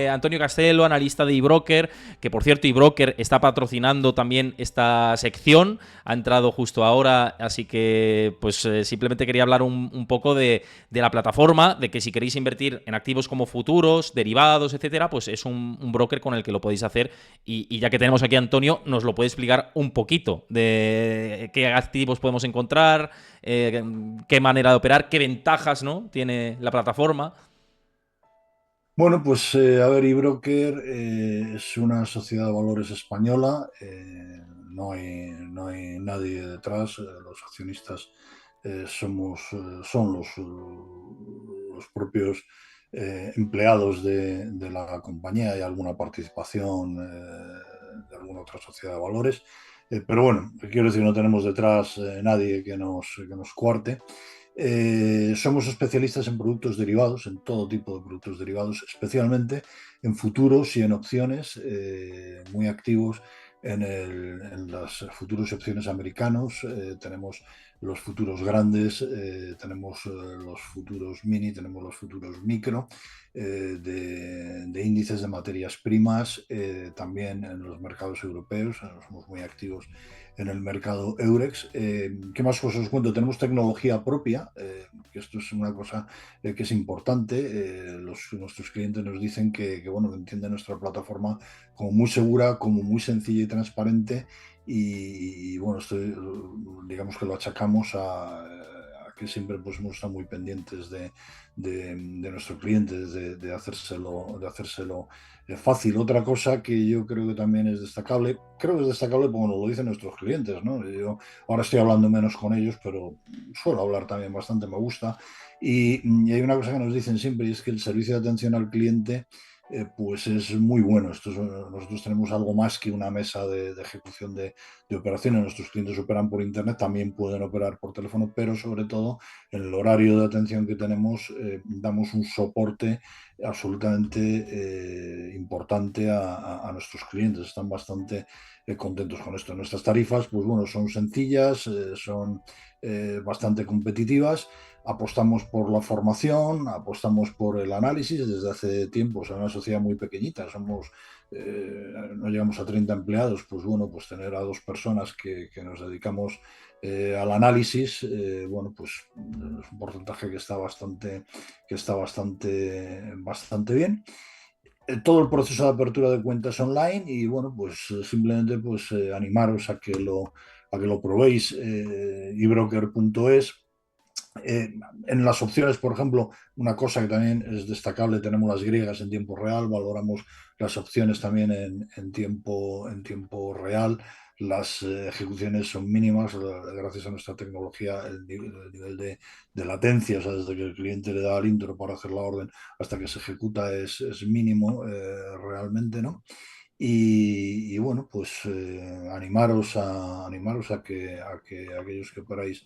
Antonio Castelo, analista de eBroker, que por cierto eBroker está patrocinando también esta sección, ha entrado justo ahora, así que pues simplemente quería hablar un poco de la plataforma, de que si queréis invertir en activos como futuros, derivados, etcétera, pues es un broker con el que lo podéis hacer. Y ya que tenemos aquí a Antonio, nos lo puede explicar un poquito de qué activos podemos encontrar, qué manera de operar, qué ventajas, ¿no?, tiene la plataforma. Bueno, pues a ver, eBroker es una sociedad de valores española, no hay nadie detrás, los accionistas son los propios empleados de la compañía y alguna participación de alguna otra sociedad de valores. Pero bueno, quiero decir, no tenemos detrás nadie que nos cuarte. Somos especialistas en productos derivados, en todo tipo de productos derivados, especialmente en futuros y en opciones, muy activos en los futuros y opciones americanos. Tenemos los futuros grandes, tenemos los futuros mini, tenemos los futuros micro, de índices de materias primas, también en los mercados europeos. Somos muy activos en el mercado Eurex. ¿Qué más cosas os cuento? Tenemos tecnología propia, que esto es una cosa que es importante. Nuestros clientes nos dicen bueno, entienden nuestra plataforma como muy segura, como muy sencilla y transparente. Y bueno, esto digamos que lo achacamos a que siempre pues, hemos estado muy pendientes de nuestros clientes, de hacérselo fácil. Otra cosa que yo creo que también es destacable, creo que es destacable porque nos lo dicen nuestros clientes, ¿no? Yo ahora estoy hablando menos con ellos, pero suelo hablar también bastante, me gusta. Y hay una cosa que nos dicen siempre y es que el servicio de atención al cliente pues es muy bueno. Nosotros tenemos algo más que una mesa de ejecución de operaciones. Nuestros clientes operan por Internet, también pueden operar por teléfono, pero sobre todo en el horario de atención que tenemos damos un soporte absolutamente importante a nuestros clientes. Están bastante contentos con esto. Nuestras tarifas, pues bueno, son sencillas, son bastante competitivas. Apostamos por la formación, apostamos por el análisis desde hace tiempo. Somos una sociedad muy pequeñita, no llegamos a 30 empleados. Pues bueno, pues tener a dos personas que nos dedicamos al análisis, bueno, pues es un porcentaje que está bastante bien. Todo el proceso de apertura de cuentas online y bueno, pues simplemente pues animaros a que lo probéis, ebroker.es. En las opciones, por ejemplo, una cosa que también es destacable, tenemos las griegas en tiempo real, valoramos las opciones también en tiempo real. Las ejecuciones son mínimas, gracias a nuestra tecnología, el nivel de latencia, o sea, desde que el cliente le da al intro para hacer la orden hasta que se ejecuta es mínimo realmente, ¿no? Y bueno, pues animaros a que aquellos que operáis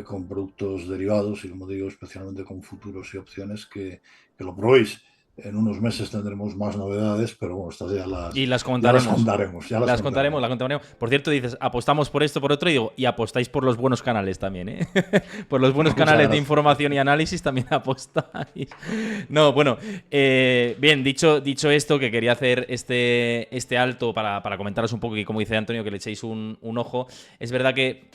con productos derivados y, como digo, especialmente con futuros y opciones, que lo probéis. En unos meses tendremos más novedades, pero bueno, estas Y las ya las contaremos. contaremos, ya las Las contaremos, contaremos. las contaremos. Por cierto, dices, apostamos por esto, por otro, y digo, y apostáis por los buenos canales también, ¿eh? Por los buenos Muchas canales de gracias. información y análisis también apostáis. No, bueno, bien, dicho esto, que quería hacer este alto para comentaros un poco, y como dice Antonio, que le echéis un ojo. Es verdad que,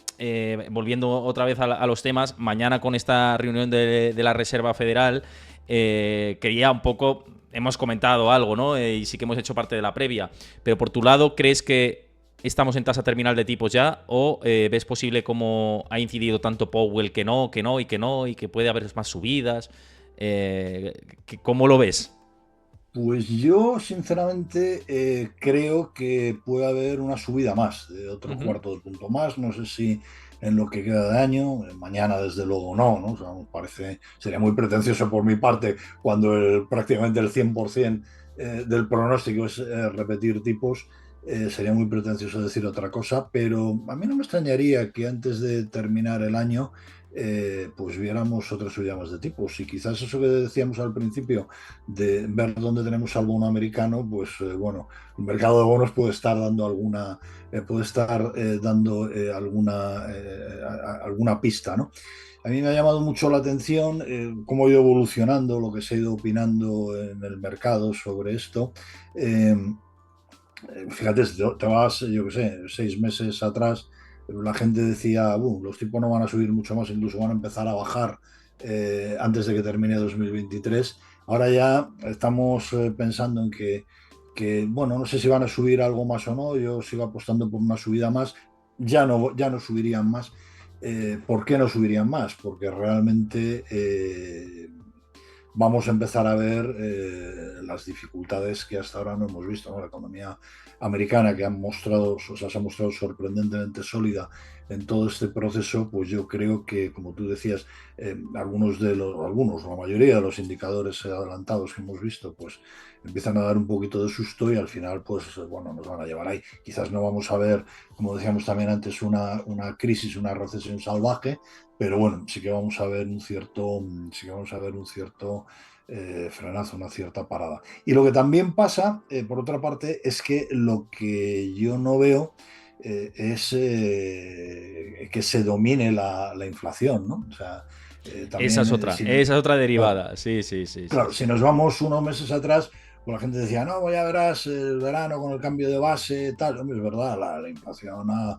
volviendo otra vez a los temas, mañana con esta reunión de la Reserva Federal, quería un poco, hemos comentado algo, ¿no? Y sí que hemos hecho parte de la previa, pero por tu lado, ¿crees que estamos en tasa terminal de tipos ya? ¿O ves posible cómo ha incidido tanto Powell que no, y que puede haber más subidas? ¿Cómo lo ves? Pues yo, sinceramente, creo que puede haber una subida más, de otro Ujú. cuarto de punto más. No sé si en lo que queda de año, mañana desde luego no, ¿no? O sea, me parece, sería muy pretencioso por mi parte cuando prácticamente el 100% del pronóstico es repetir tipos. Sería muy pretencioso decir otra cosa, pero a mí no me extrañaría que antes de terminar el año pues viéramos otras subidas más de tipos. Y quizás eso que decíamos al principio de ver dónde tenemos al bono americano, pues bueno, el mercado de bonos puede estar dando alguna pista, ¿no? A mí me ha llamado mucho la atención cómo ha ido evolucionando, lo que se ha ido opinando en el mercado sobre esto. Eh, Fíjate, si te vas, yo qué sé, 6 meses atrás, la gente decía, los tipos no van a subir mucho más, incluso van a empezar a bajar antes de que termine 2023". Ahora ya estamos pensando en bueno, no sé si van a subir algo más o no, yo sigo apostando por una subida más, ya no subirían más. ¿Por qué no subirían más? Porque realmente vamos a empezar a ver las dificultades que hasta ahora no hemos visto, ¿no? La economía americana, que se ha mostrado sorprendentemente sólida en todo este proceso, pues yo creo que, como tú decías, la mayoría de los indicadores adelantados que hemos visto, pues empiezan a dar un poquito de susto y al final, pues bueno, nos van a llevar ahí. Quizás no vamos a ver, como decíamos también antes, una crisis, una recesión salvaje, pero bueno, sí que vamos a ver un cierto frenazo, una cierta parada. Y lo que también pasa, por otra parte, es que lo que yo no veo es que se domine la inflación, ¿no? O sea, Esa es también, otra, esa es otra claro, derivada. Sí, sí, sí, sí, claro, sí. si nos vamos unos meses atrás, pues la gente decía, no, ya verás el verano con el cambio de base, tal. Hombre, es verdad, la inflación ha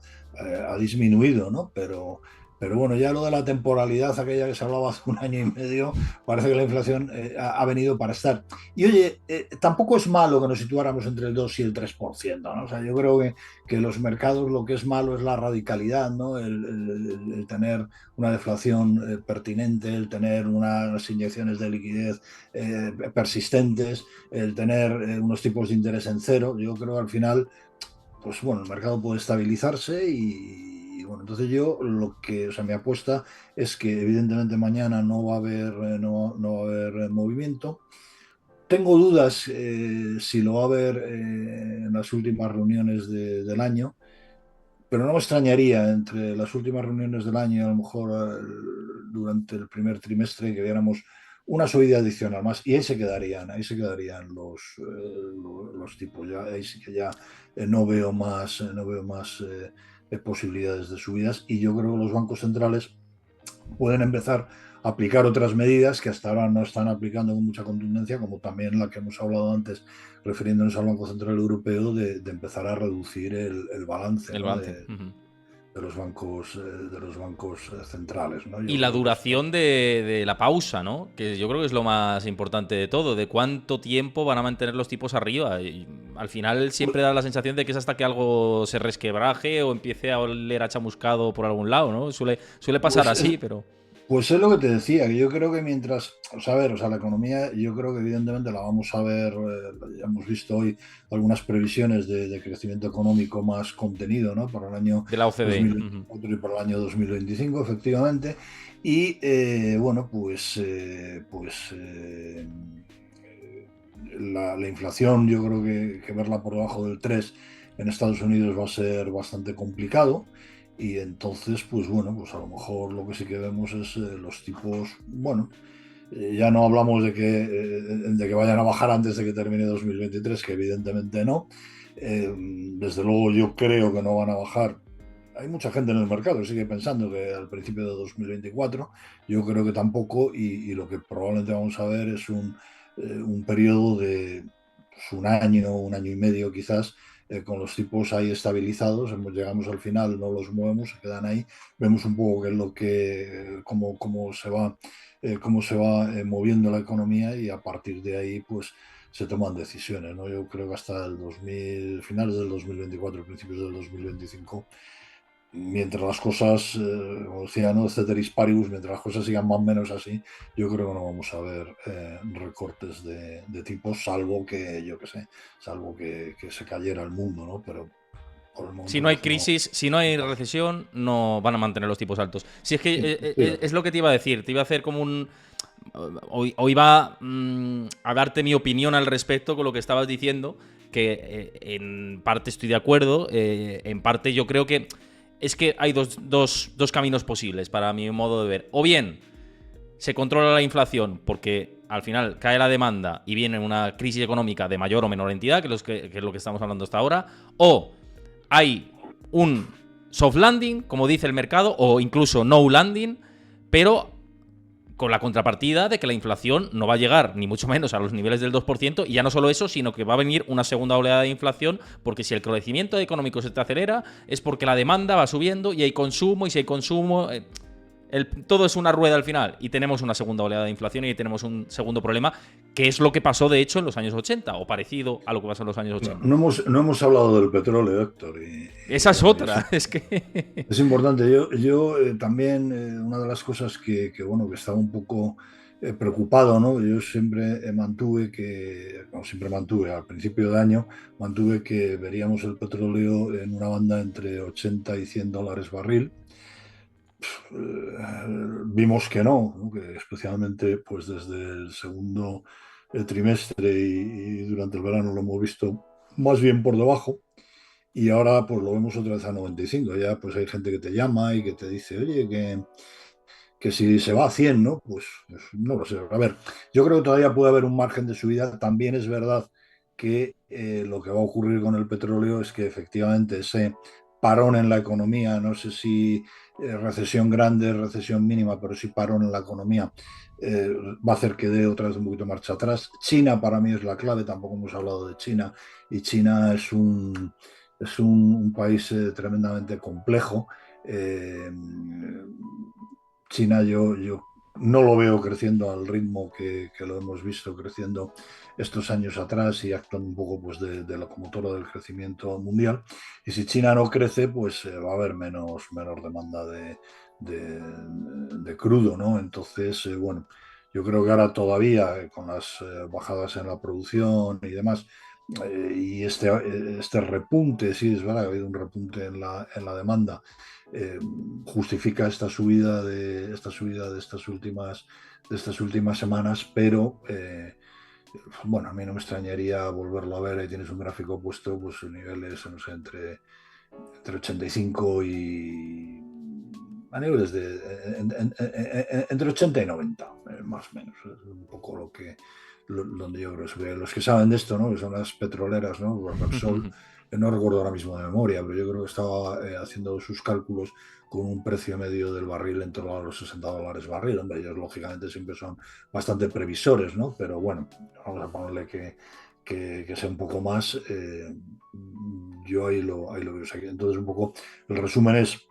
disminuido, ¿no? Pero bueno, ya lo de la temporalidad, aquella que se hablaba hace un año y medio, parece que la inflación ha venido para estar. Y oye, tampoco es malo que nos situáramos entre el 2 y el 3%, ¿no? O sea, yo creo que los mercados lo que es malo es la radicalidad, ¿no? El tener una deflación pertinente, el tener unas inyecciones de liquidez persistentes, el tener unos tipos de interés en cero. Yo creo que al final, pues bueno, el mercado puede estabilizarse bueno, entonces o sea, mi apuesta es que evidentemente mañana no va a haber movimiento. Tengo dudas si lo va a haber en las últimas reuniones del año, pero no me extrañaría entre las últimas reuniones del año, a lo mejor durante el primer trimestre, que viéramos una subida adicional más y ahí se quedarían los tipos. Ya, ahí sí que ya no veo más posibilidades de subidas y yo creo que los bancos centrales pueden empezar a aplicar otras medidas que hasta ahora no están aplicando con mucha contundencia, como también la que hemos hablado antes, refiriéndonos al Banco Central Europeo, de empezar a reducir el balance, El ¿no? balance. de, de los bancos centrales, ¿no? Y Yo la creo que duración de la pausa, ¿no? Que yo creo que es lo más importante de todo, de cuánto tiempo van a mantener los tipos arriba. Y al final siempre da la sensación de que es hasta que algo se resquebraje o empiece a oler a chamuscado por algún lado, ¿no? Suele pasar pues así, pero... Pues es lo que te decía, que yo creo que mientras, o sea, la economía, yo creo que evidentemente la vamos a ver, ya hemos visto hoy algunas previsiones de crecimiento económico más contenido, ¿no? Para el año De la OCDE. 2024 y para el año 2025, efectivamente. Y bueno, la inflación, yo creo que verla por debajo del 3 en Estados Unidos va a ser bastante complicado. Y entonces, pues bueno, pues a lo mejor lo que sí que vemos es los tipos, bueno, ya no hablamos de que vayan a bajar antes de que termine 2023, que evidentemente no. Desde luego yo creo que no van a bajar. Hay mucha gente en el mercado que sigue pensando que al principio de 2024, yo creo que tampoco, y lo que probablemente vamos a ver es un periodo de pues, un año y medio quizás, con los tipos ahí estabilizados. Llegamos al final, no los movemos, se quedan ahí, vemos un poco qué es lo que, cómo se va moviendo la economía, y a partir de ahí pues se toman decisiones, ¿no? Yo creo que hasta el 2000, finales del 2024, principios del 2025, mientras las cosas, como decía, ¿no? Ceteris paribus, mientras las cosas sigan más o menos así, yo creo que no vamos a ver recortes de tipos, salvo que, yo qué sé, salvo que se cayera el mundo, ¿no? Pero por el Si momento, no hay pues no. crisis, si no hay recesión, no van a mantener los tipos altos. Si es que Estoy de es acuerdo. lo que te iba a decir, te iba a hacer como un... Hoy va a darte mi opinión al respecto con lo que estabas diciendo, que en parte estoy de acuerdo, en parte yo creo que es que hay dos caminos posibles para mi modo de ver. O bien se controla la inflación porque al final cae la demanda y viene una crisis económica de mayor o menor entidad, que es lo que estamos hablando hasta ahora, o hay un soft landing, como dice el mercado, o incluso no landing, pero con la contrapartida de que la inflación no va a llegar ni mucho menos a los niveles del 2%, y ya no solo eso, sino que va a venir una segunda oleada de inflación, porque si el crecimiento económico se te acelera es porque la demanda va subiendo y hay consumo, y si hay consumo... todo es una rueda al final, y tenemos una segunda oleada de inflación y tenemos un segundo problema, que es lo que pasó de hecho en los años 80, o parecido a lo que pasó en los años No, 80. no hemos hablado del petróleo, Héctor, Esa es bueno, y eso otra, es que... es importante. Yo también, una de las cosas bueno, que estaba un poco preocupado, ¿no? Yo siempre siempre mantuve, al principio de año, mantuve que veríamos el petróleo en una banda entre 80 y $100 barril. Vimos que no, ¿no? Que especialmente pues desde el segundo trimestre y durante el verano lo hemos visto más bien por debajo. Y ahora pues lo vemos otra vez a 95. Ya pues hay gente que te llama y que te dice, oye, que si se va a 100, ¿no? Pues no lo sé. A ver, yo creo que todavía puede haber un margen de subida. También es verdad que lo que va a ocurrir con el petróleo es que efectivamente ese parón en la economía, no sé si recesión grande, recesión mínima, pero sí parón en la economía, eh, va a hacer que dé otra vez un poquito marcha atrás. China para mí es la clave, tampoco hemos hablado de China, y China es un país tremendamente complejo. Eh, China yo no lo veo creciendo al ritmo que lo hemos visto creciendo estos años atrás, y actuando un poco pues de locomotora del crecimiento mundial. Y si China no crece, pues va a haber menor demanda de, de crudo, ¿no? Entonces, bueno, yo creo que ahora todavía, con las bajadas en la producción y demás, y este repunte, sí, es verdad que ha habido un repunte en la demanda, eh, justifica esta subida de estas últimas semanas, pero bueno, a mí no me extrañaría volverlo a ver. Ahí tienes un gráfico puesto, pues niveles, no sé, entre 85 y a niveles entre 80 y 90, más o menos. Es un poco donde yo creo que se ve. Los que saben de esto, ¿no? Que son las petroleras, ¿no? Repsol, no recuerdo ahora mismo de memoria, pero yo creo que estaba haciendo sus cálculos con un precio medio del barril en torno a los $60 barril. Hombre, ellos lógicamente siempre son bastante previsores, ¿no? Pero bueno, vamos a ponerle que sea un poco más. Yo ahí lo veo. O sea, entonces, un poco el resumen es: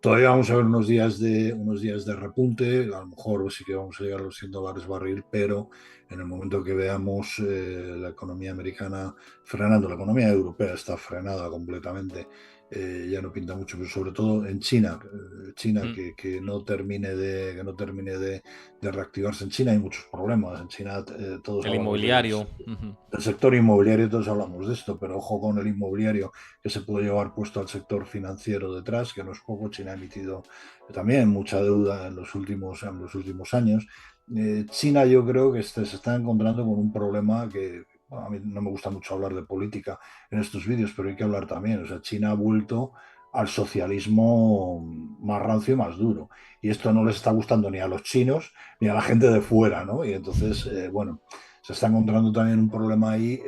todavía vamos a ver unos días de repunte. A lo mejor sí que vamos a llegar a los $100 barril, pero en el momento que veamos la economía americana frenando, la economía europea está frenada completamente, ya no pinta mucho, pero sobre todo en China, China que no termine de reactivarse. En China hay muchos problemas. En China todos El hablamos del inmobiliario. sector inmobiliario, todos hablamos de esto, pero ojo con el inmobiliario, que se puede llevar puesto al sector financiero detrás, que no es poco. China ha emitido también mucha deuda en los últimos años. China yo creo que se está encontrando con un problema que, bueno, a mí no me gusta mucho hablar de política en estos vídeos, pero hay que hablar también. O sea, China ha vuelto al socialismo más rancio y más duro. Y esto no les está gustando ni a los chinos ni a la gente de fuera, ¿no? Y entonces, bueno, se está encontrando también un problema ahí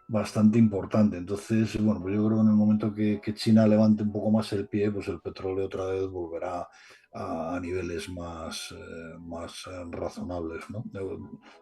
bastante importante. Entonces, bueno, pues yo creo que en el momento que China levante un poco más el pie, pues el petróleo otra vez volverá a niveles más razonables, ¿no?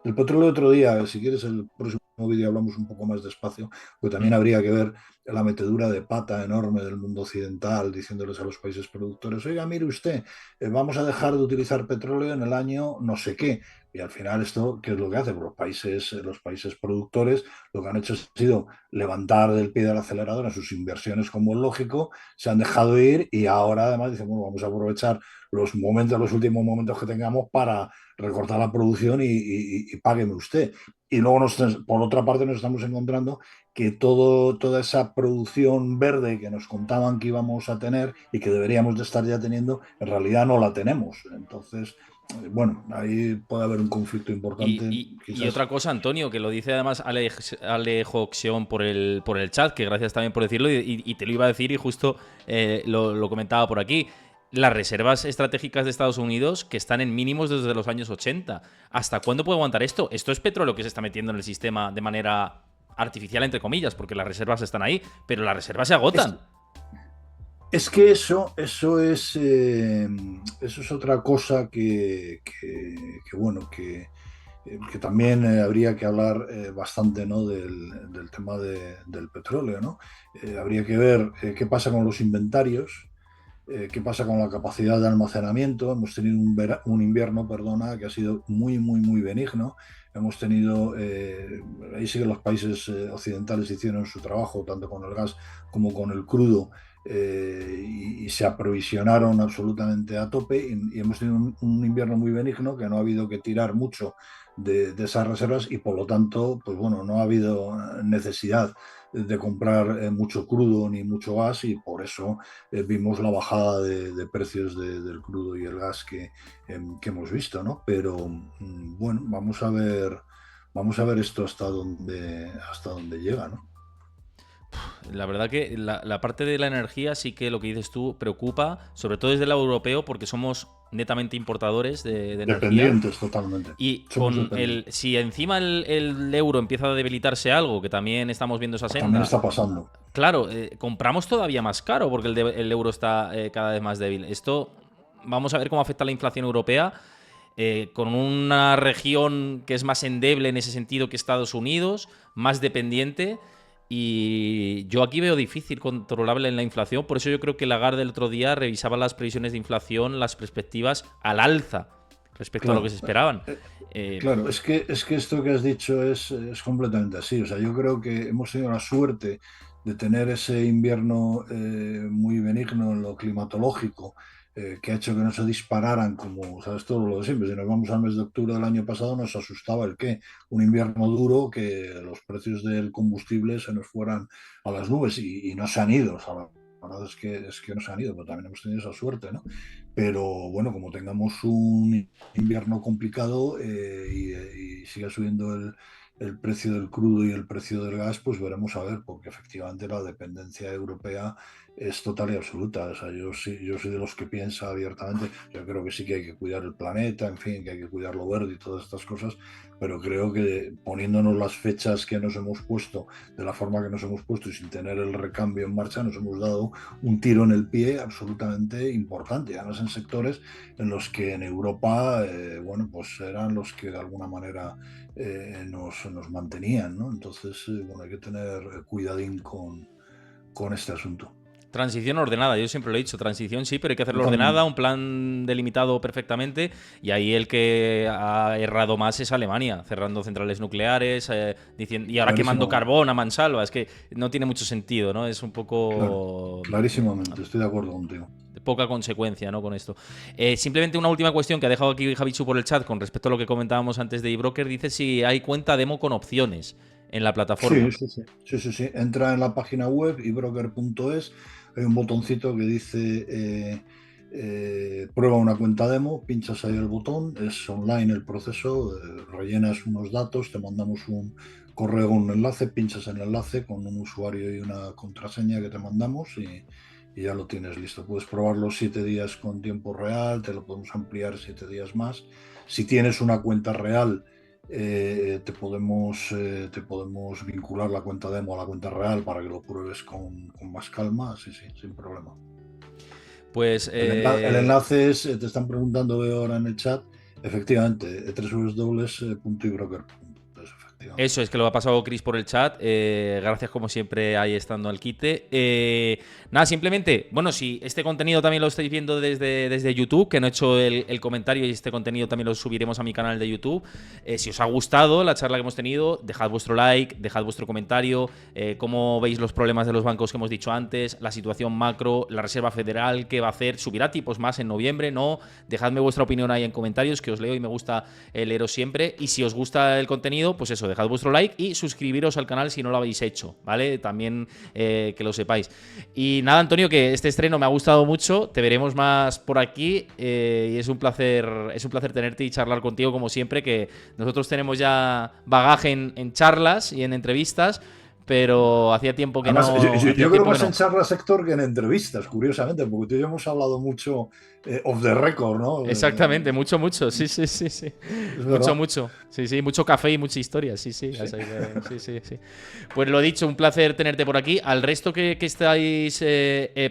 Del petróleo otro día, si quieres, el próximo vídeo hablamos un poco más despacio, porque también Mm. habría que ver la metedura de pata enorme del mundo occidental, diciéndoles a los países productores, oiga, mire usted, vamos a dejar de utilizar petróleo en el año no sé qué. Y al final esto, ¿qué es lo que hace? Pues los países productores lo que han hecho ha sido levantar del pie del acelerador en sus inversiones como es lógico, se han dejado ir y ahora además dicen, bueno, vamos a aprovechar los últimos momentos que tengamos para recortar la producción y págueme usted. Y luego, por otra parte, nos estamos encontrando que toda esa producción verde que nos contaban que íbamos a tener y que deberíamos de estar ya teniendo, en realidad no la tenemos. Entonces, bueno, ahí puede haber un conflicto importante, Y quizás. otra cosa, Antonio, que lo dice además Alejo Xion por el chat, que gracias también por decirlo, y te lo iba a decir y justo lo comentaba por aquí. Las reservas estratégicas de Estados Unidos que están en mínimos desde los años 80. ¿Hasta cuándo puede aguantar esto? Esto es petróleo que se está metiendo en el sistema de manera artificial, entre comillas, porque las reservas están ahí, pero las reservas se Es, agotan. Es que eso es otra cosa bueno, que también habría que hablar bastante, ¿no? Del tema del petróleo, ¿no? Habría que ver qué pasa con los inventarios, qué pasa con la capacidad de almacenamiento. Hemos tenido un invierno, perdona, que ha sido muy benigno. Hemos tenido, ahí sí que los países occidentales hicieron su trabajo, tanto con el gas como con el crudo, y se aprovisionaron absolutamente a tope. Y hemos tenido un invierno muy benigno, que no ha habido que tirar mucho de esas reservas y por lo tanto, pues bueno, no ha habido necesidad de comprar mucho crudo ni mucho gas y por eso vimos la bajada de precios del crudo y el gas que hemos visto, ¿no? Pero bueno, vamos a ver esto hasta dónde llega, ¿no? La verdad que la parte de la energía sí que lo que dices tú preocupa, sobre todo desde el lado europeo, porque somos netamente importadores de energía. Dependientes totalmente. Y Somos con dependientes. si encima el euro empieza a debilitarse algo, que también estamos viendo esa También senda, está pasando. claro, compramos todavía más caro porque el euro está cada vez más débil. Esto, vamos a ver cómo afecta a la inflación europea, con una región que es más endeble en ese sentido que Estados Unidos, más dependiente. Y yo aquí veo difícil controlable en la inflación. Por eso yo creo que Lagarde el otro día revisaba las previsiones de inflación, las perspectivas al alza respecto a lo que Claro, se esperaban. eh, Eh, claro, es que esto que has dicho es completamente así. O sea, yo creo que hemos tenido la suerte de tener ese invierno muy benigno en lo climatológico, que ha hecho que no se dispararan como, sabes, todo lo de siempre. Si nos vamos al mes de octubre del año pasado, nos asustaba el qué, un invierno duro, que los precios del combustible se nos fueran a las nubes y no se han ido. O sea, la verdad es que no se han ido, pero también hemos tenido esa suerte, ¿no? Pero bueno, como tengamos un invierno complicado y siga subiendo el precio del crudo y el precio del gas, pues veremos a ver, porque efectivamente la dependencia europea es total y absoluta. O sea, yo soy de los que piensa abiertamente, yo creo que sí que hay que cuidar el planeta, en fin, que hay que cuidar lo verde y todas estas cosas, pero creo que poniéndonos las fechas que nos hemos puesto, de la forma que nos hemos puesto y sin tener el recambio en marcha, nos hemos dado un tiro en el pie absolutamente importante, además en sectores en los que en Europa, bueno, pues eran los que de alguna manera nos mantenían, ¿no? Entonces, bueno, hay que tener cuidadín con este asunto. Transición ordenada, yo siempre lo he dicho, transición sí, pero hay que hacerlo ordenada, Totalmente. un plan delimitado perfectamente, y ahí el que ha errado más es Alemania, cerrando centrales nucleares, diciendo, y ahora quemando Clarísimamente. carbón a mansalva, es que no tiene mucho sentido, ¿no? Es un Claro. poco Clarísimamente. Estoy de acuerdo contigo. de poca consecuencia, ¿no? Con esto. Simplemente una última cuestión que ha dejado aquí Javichu por el chat con respecto a lo que comentábamos antes de eBroker, dice si hay cuenta demo con opciones en la Sí, plataforma. sí, sí. Sí, sí, sí. Entra en la página web ibroker.es, hay un botoncito que dice prueba una cuenta demo, pinchas ahí el botón, es online el proceso, rellenas unos datos, te mandamos un correo, un enlace, pinchas en el enlace con un usuario y una contraseña que te mandamos y ya lo tienes listo. Puedes probarlo 7 días con tiempo real, te lo podemos ampliar 7 días más. Si tienes una cuenta real, te podemos vincular la cuenta demo a la cuenta real para que lo pruebes con más calma, sí, sí, sin problema. Pues El enlace es, te están preguntando veo ahora en el chat, efectivamente, www.ibroker.es, efectivamente. eso es que lo ha pasado Chris por el chat. Gracias, como siempre, ahí estando al quite. Nada, simplemente, bueno, si este contenido también lo estáis viendo desde YouTube, que no he hecho el comentario y este contenido también lo subiremos a mi canal de YouTube. Si os ha gustado la charla que hemos tenido, dejad vuestro like, dejad vuestro comentario. Cómo veis los problemas de los bancos que hemos dicho antes, la situación macro, la Reserva Federal, qué va a hacer, subirá tipos más en noviembre, no. Dejadme vuestra opinión ahí en comentarios, que os leo y me gusta leeros siempre. Y si os gusta el contenido, pues eso, dejad vuestro like y suscribiros al canal si no lo habéis hecho, ¿vale? También que lo sepáis. Y nada, Antonio, que este estreno me ha gustado mucho, te veremos más por aquí y es un placer tenerte y charlar contigo como siempre, que nosotros tenemos ya bagaje en charlas y en entrevistas, pero hacía tiempo que Además, no. yo creo más en charlas, Héctor, que en entrevistas, curiosamente, porque tú y yo hemos hablado mucho off the record, ¿no? Exactamente, mucho, sí. Es Mucho, verdad. Sí, mucho café y mucha historia, sí. Sí. Pues lo dicho, un placer tenerte por aquí. Al resto que estáis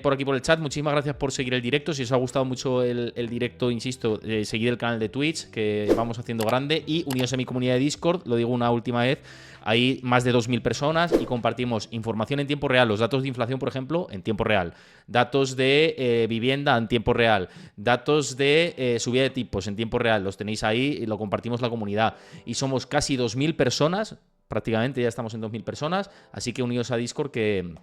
por aquí por el chat, muchísimas gracias por seguir el directo. Si os ha gustado mucho el directo, insisto, seguid el canal de Twitch, que vamos haciendo grande, y unidos a mi comunidad de Discord, lo digo una última vez. Hay más de 2.000 personas y compartimos información en tiempo real, los datos de inflación, por ejemplo, en tiempo real, datos de vivienda en tiempo real, datos de subida de tipos en tiempo real, los tenéis ahí y lo compartimos la comunidad. Y somos casi 2.000 personas, prácticamente ya estamos en 2.000 personas, así que unidos a Discord que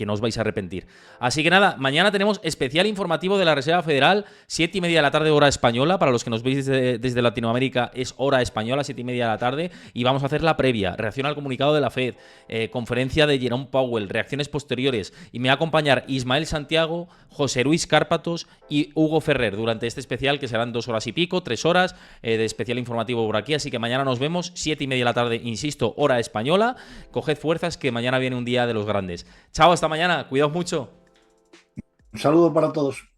no os vais a arrepentir. Así que nada, mañana tenemos especial informativo de la Reserva Federal, 7:30 de la tarde, hora española. Para los que nos veis desde Latinoamérica, es hora española, 7:30 de la tarde. Y vamos a hacer la previa, reacción al comunicado de la Fed, conferencia de Jerome Powell, reacciones posteriores. Y me va a acompañar Ismael Santiago, José Luis Cárpatos y Hugo Ferrer durante este especial, que serán 2 horas y pico, 3 horas de especial informativo por aquí. Así que mañana nos vemos, 7:30 de la tarde, insisto, hora española. Coged fuerzas, que mañana viene un día de los grandes. Chao, hasta mañana, cuidaos mucho. Un saludo para todos.